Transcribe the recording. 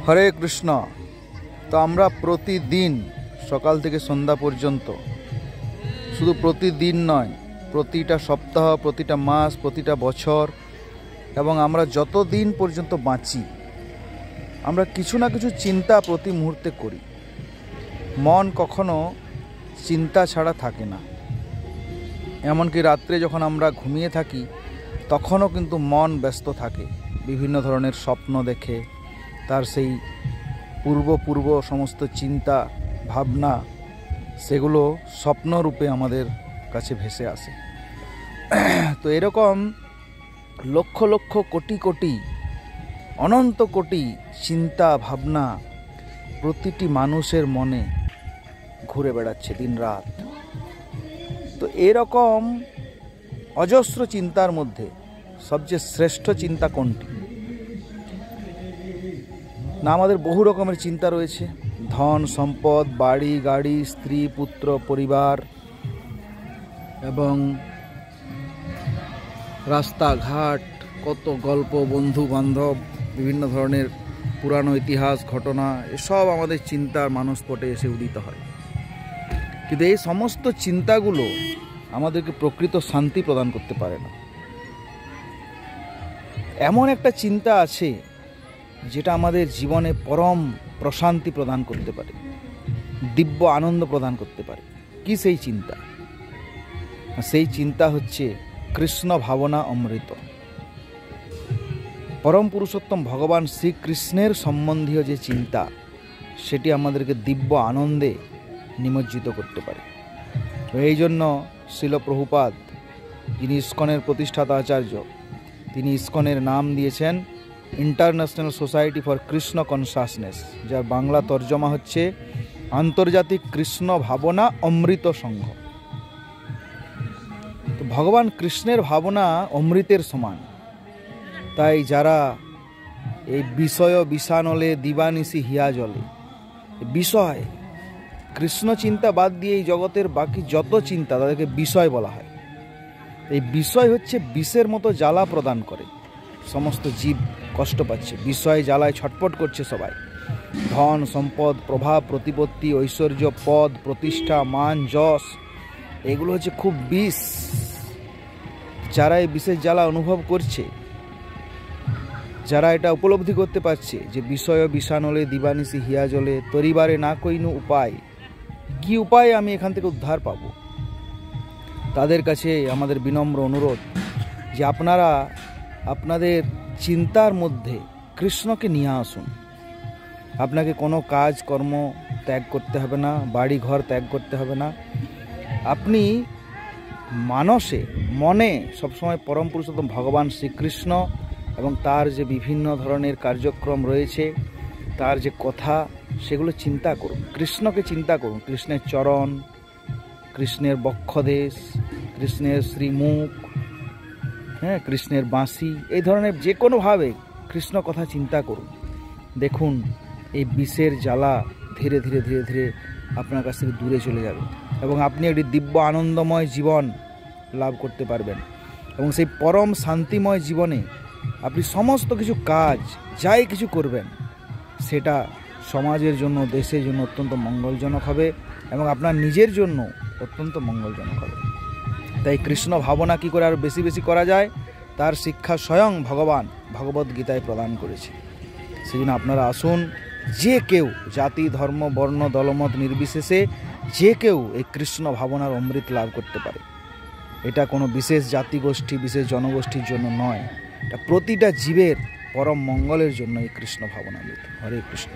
হরে কৃষ্ণ। তো আমরা প্রতিদিন সকাল থেকে সন্ধ্যা পর্যন্ত, শুধু প্রতিদিন নয়, প্রতিটা সপ্তাহ, প্রতিটা মাস, প্রতিটা বছর এবং আমরা যত দিন পর্যন্ত বাঁচি, আমরা কিছু না কিছু চিন্তা প্রতি মুহূর্তে করি। মন কখনো চিন্তা ছাড়া থাকে না। এমনকি রাত্রে যখন আমরা ঘুমিয়ে থাকি তখনও কিন্তু মন ব্যস্ত থাকে, বিভিন্ন ধরনের স্বপ্ন দেখে তার সেই পূর্ব সমস্ত চিন্তা ভাবনা সেগুলো স্বপ্নরূপে আমাদের কাছে ভেসে আসে। তো এরকম লক্ষ লক্ষ কোটি কোটি অনন্ত কোটি চিন্তা ভাবনা প্রতিটি মানুষের মনে ঘুরে বেড়াচ্ছে দিন রাত। তো এরকম অজস্র চিন্তার মধ্যে সবচেয়ে শ্রেষ্ঠ চিন্তা কোনটি? না, আমাদের বহু রকমের চিন্তা রয়েছে। ধন সম্পদ, বাড়ি গাড়ি, স্ত্রী পুত্র পরিবার এবং রাস্তাঘাট, কত গল্প, বন্ধু বান্ধব, বিভিন্ন ধরনের পুরানো ইতিহাস ঘটনা, এসব আমাদের চিন্তার মানসপটে এসে উদিত হয়। কিন্তু এই সমস্ত চিন্তাগুলো আমাদেরকে প্রকৃত শান্তি প্রদান করতে পারে না। এমন একটা চিন্তা আছে যেটা আমাদের জীবনে পরম প্রশান্তি প্রদান করতে পারে, দিব্য আনন্দ প্রদান করতে পারে। কি সেই চিন্তা? সেই চিন্তা হচ্ছে কৃষ্ণ ভাবনা অমৃত। পরম পুরুষোত্তম ভগবান শ্রীকৃষ্ণের সম্বন্ধীয় যে চিন্তা, সেটি আমাদেরকে দিব্য আনন্দে নিমজ্জিত করতে পারে। এই জন্য শিল প্রভুপাদ, যিনি ইস্কনের প্রতিষ্ঠাতা আচার্য, তিনি ইস্কনের নাম দিয়েছেন international society for Krishna consciousness, যার বাংলা তর্জমা হচ্ছে আন্তর্জাতিক কৃষ্ণ ভাবনা অমৃত সংঘ। তো ভগবান কৃষ্ণের ভাবনা অমৃতের সমান। তাই যারা এই বিষয় বিষানলে দিবানিশি হিয়া জলে, বিষয় কৃষ্ণ চিন্তা বাদ দিয়ে এই জগতের বাকি যত চিন্তা, তাদেরকে বিষয় বলা হয়। এই বিষয় হচ্ছে বিষের মতো জ্বালা প্রদান করে। সমস্ত জীব কষ্ট পাচ্ছে, বিষয় জ্বালায় ছটপট করছে সবাই। ধন সম্পদ, প্রভাব প্রতিপত্তি, ঐশ্বর্য, পদ প্রতিষ্ঠা, মান যশ, এগুলো হচ্ছে খুব বিষ। যারা এই বিষের জ্বালা অনুভব করছে, যারা এটা উপলব্ধি করতে পারছে যে বিষয় বিষানলে দিবানিশি হিয়া জলে, তরিবারে না কইনু উপায়, কি উপায়ে আমি এখান থেকে উদ্ধার পাব, তাদের কাছে আমাদের বিনম্র অনুরোধ যে আপনারা আপনাদের চিন্তার মধ্যে কৃষ্ণকে নিয়ে আসুন। আপনাকে কোনো কাজ কর্ম ত্যাগ করতে হবে না, বাড়ি ঘর ত্যাগ করতে হবে না। আপনি মনে সবসময় পরম পুরুষোত্তম ভগবান শ্রীকৃষ্ণ এবং তার যে বিভিন্ন ধরনের কার্যক্রম রয়েছে, তার যে কথা, সেগুলো চিন্তা করুন। কৃষ্ণকে চিন্তা করুন, কৃষ্ণের চরণ, কৃষ্ণের বক্ষদেশ, কৃষ্ণের শ্রীমুখ, কৃষ্ণের বাঁশি, এই ধরনের যে কোনোভাবে কৃষ্ণ কথা চিন্তা করুন। দেখুন এই বিষের জ্বালা ধীরে ধীরে ধীরে ধীরে আপনার কাছ থেকে দূরে চলে যাবে এবং আপনি একটি দিব্য আনন্দময় জীবন লাভ করতে পারবেন। এবং সেই পরম শান্তিময় জীবনে আপনি সমস্ত কিছু কাজ, যাই কিছু করবেন, সেটা সমাজের জন্য, দেশের জন্য অত্যন্ত মঙ্গলজনক হবে এবং আপনার নিজের জন্য অত্যন্ত মঙ্গলজনক হবে। তাই কৃষ্ণ ভাবনা কী করে আরও বেশি বেশি করা যায়, তার শিক্ষা স্বয়ং ভগবান ভগবদ্গীতায় প্রদান করেছে। সেই জন্য আপনারা আসুন, যে কেউ, জাতি ধর্ম বর্ণ দলমত নির্বিশেষে যে কেউ এই কৃষ্ণ ভাবনার অমৃত লাভ করতে পারে। এটা কোনো বিশেষ জাতিগোষ্ঠী, বিশেষ জনগোষ্ঠীর জন্য নয়, এটা প্রতিটা জীবের পরম মঙ্গলের জন্য এই কৃষ্ণ ভাবনামৃত। হরে কৃষ্ণ।